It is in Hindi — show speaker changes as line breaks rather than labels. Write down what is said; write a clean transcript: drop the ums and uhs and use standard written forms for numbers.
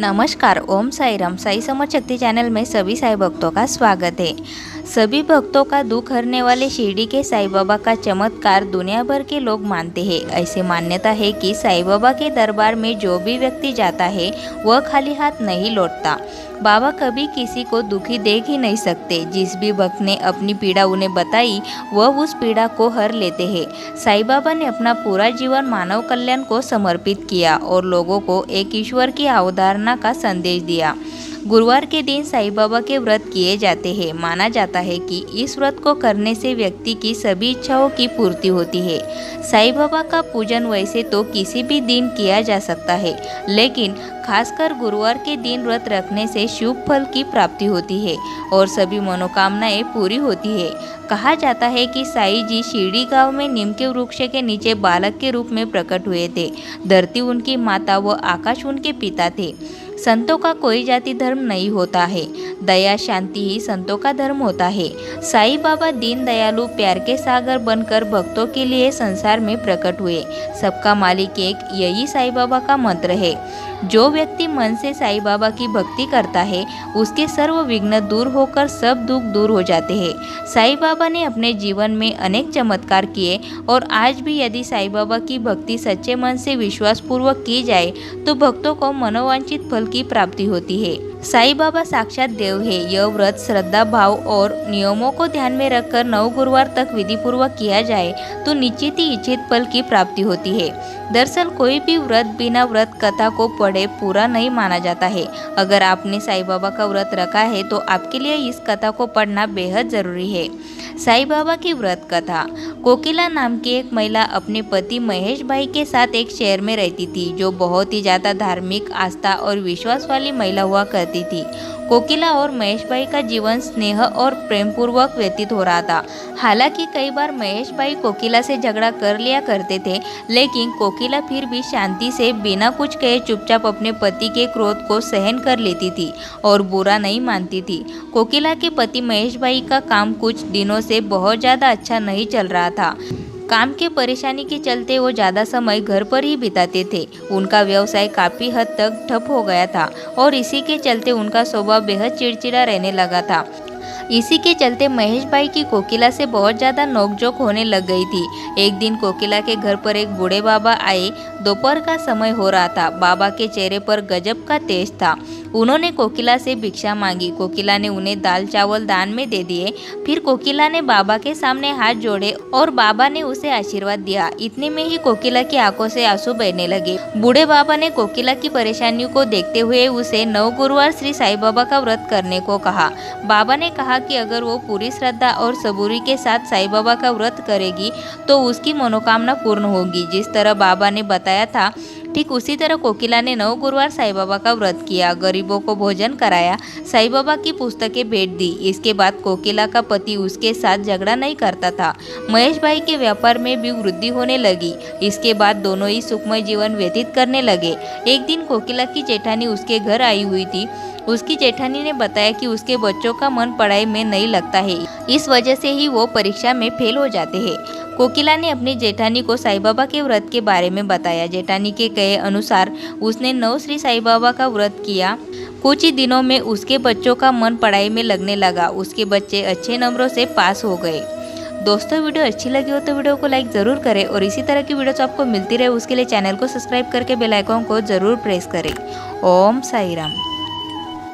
नमस्कार, ओम साई राम। साई समर्थ शक्ति चैनल में सभी साई भक्तों का स्वागत है। सभी भक्तों का दुख हरने वाले शिरडी के साईं बाबा का चमत्कार दुनिया भर के लोग मानते हैं। ऐसी मान्यता है कि साईं बाबा के दरबार में जो भी व्यक्ति जाता है वह खाली हाथ नहीं लौटता। बाबा कभी किसी को दुखी देख ही नहीं सकते। जिस भी भक्त ने अपनी पीड़ा उन्हें बताई वह उस पीड़ा को हर लेते हैं। साईं बाबा ने अपना पूरा जीवन मानव कल्याण को समर्पित किया और लोगों को एक ईश्वर की अवधारणा का संदेश दिया। गुरुवार के दिन साईं बाबा के व्रत किए जाते हैं। माना जाता है कि इस व्रत को करने से व्यक्ति की सभी इच्छाओं की पूर्ति होती है। साईं बाबा का पूजन वैसे तो किसी भी दिन किया जा सकता है, लेकिन खासकर गुरुवार के दिन व्रत रखने से शुभ फल की प्राप्ति होती है और सभी मनोकामनाएं पूरी होती है। कहा जाता है कि साईं जी शिरडी गांव में नीम के वृक्ष के नीचे बालक के रूप में प्रकट हुए थे। धरती उनकी माता व आकाश उनके पिता थे। संतों का कोई जाति धर्म नहीं होता है, दया शांति ही संतों का धर्म होता है। साईं बाबा दीन दयालु प्यार के सागर बनकर भक्तों के लिए संसार में प्रकट हुए। सबका मालिक एक, यही साईं बाबा का मंत्र है। जो व्यक्ति मन से साईं बाबा की भक्ति करता है उसके सर्व विघ्न दूर होकर सब दुख दूर हो जाते हैं। साईं बाबा ने अपने जीवन में अनेक चमत्कार किए और आज भी यदि साईं बाबा की भक्ति सच्चे मन से विश्वास पूर्वक की जाए तो भक्तों को मनोवांछित फल की प्राप्ति होती है। साईं बाबा साक्षात देव है। यह व्रत श्रद्धा भाव और नियमों को ध्यान में रखकर 9 गुरुवार तक विधि पूर्वक किया जाए तो निश्चित ही इच्छित फल की प्राप्ति होती है। दरअसल कोई भी व्रत बिना व्रत कथा को पढ़े पूरा नहीं माना जाता है। अगर आपने साईं बाबा का व्रत रखा है तो आपके लिए इस कथा को पढ़ना बेहद जरूरी है। साईं बाबा की व्रत कथा। कोकिला नाम की एक महिला अपने पति महेश भाई के साथ एक शहर में रहती थी, जो बहुत ही ज़्यादा धार्मिक आस्था और विश्वास वाली महिला हुआ करती थी। कोकिला और महेश भाई का जीवन स्नेह और प्रेम पूर्वक व्यतीत हो रहा था। हालांकि कई बार महेश भाई कोकिला से झगड़ा कर लिया करते थे, लेकिन कोकिला फिर भी शांति से बिना कुछ कहे चुपचाप अपने पति के क्रोध को सहन कर लेती थी और बुरा नहीं मानती थी। कोकिला के पति महेश भाई का काम कुछ दिनों से बहुत ज़्यादा अच्छा नहीं चल रहा था। काम के परेशानी के चलते वो ज़्यादा समय घर पर ही बिताते थे। उनका व्यवसाय काफ़ी हद तक ठप हो गया था और इसी के चलते उनका स्वभाव बेहद चिड़चिड़ा रहने लगा था। इसी के चलते महेश भाई की कोकिला से बहुत ज़्यादा नोकझोंक होने लग गई थी। एक दिन कोकिला के घर पर एक बूढ़े बाबा आए। दोपहर का समय हो रहा था। बाबा के चेहरे पर गजब का तेज था। उन्होंने कोकिला से भिक्षा मांगी। कोकिला ने उन्हें दाल चावल दान में दे दिए। फिर कोकिला ने बाबा के सामने हाथ जोड़े और बाबा ने उसे आशीर्वाद दिया। इतने में ही कोकिला की आंखों से आंसू बहने लगे। बूढ़े बाबा ने कोकिला की परेशानियों को देखते हुए उसे 9 गुरुवार श्री साईं बाबा का व्रत करने को कहा। बाबा ने कहा कि अगर वो पूरी श्रद्धा और सबूरी के साथ साईं बाबा का व्रत करेगी तो उसकी मनोकामना पूर्ण होगी। जिस तरह बाबा ने बताया था ठीक उसी तरह कोकिला ने 9 गुरुवार साईं बाबा का व्रत किया, गरीबों को भोजन कराया, साईं बाबा की पुस्तकें भेंट दी। इसके बाद कोकिला का पति उसके साथ झगड़ा नहीं करता था। महेश भाई के व्यापार में भी वृद्धि होने लगी। इसके बाद दोनों ही सुखमय जीवन व्यतीत करने लगे। एक दिन कोकिला की जेठानी उसके घर आई हुई थी। उसकी जेठानी ने बताया कि उसके बच्चों का मन पढ़ाई में नहीं लगता है, इस वजह से ही वो परीक्षा में फेल हो जाते हैं। कोकिला ने अपनी जेठानी को साईं बाबा के व्रत के बारे में बताया। जेठानी के कहे अनुसार उसने 9 श्री साईं बाबा का व्रत किया। कुछ ही दिनों में उसके बच्चों का मन पढ़ाई में लगने लगा। उसके बच्चे अच्छे नंबरों से पास हो गए। दोस्तों, वीडियो अच्छी लगी हो तो वीडियो को लाइक ज़रूर करें और इसी तरह की वीडियोस आपको मिलती रहे उसके लिए चैनल को सब्सक्राइब करके बेल आइकन को ज़रूर प्रेस करें। ओम साई राम।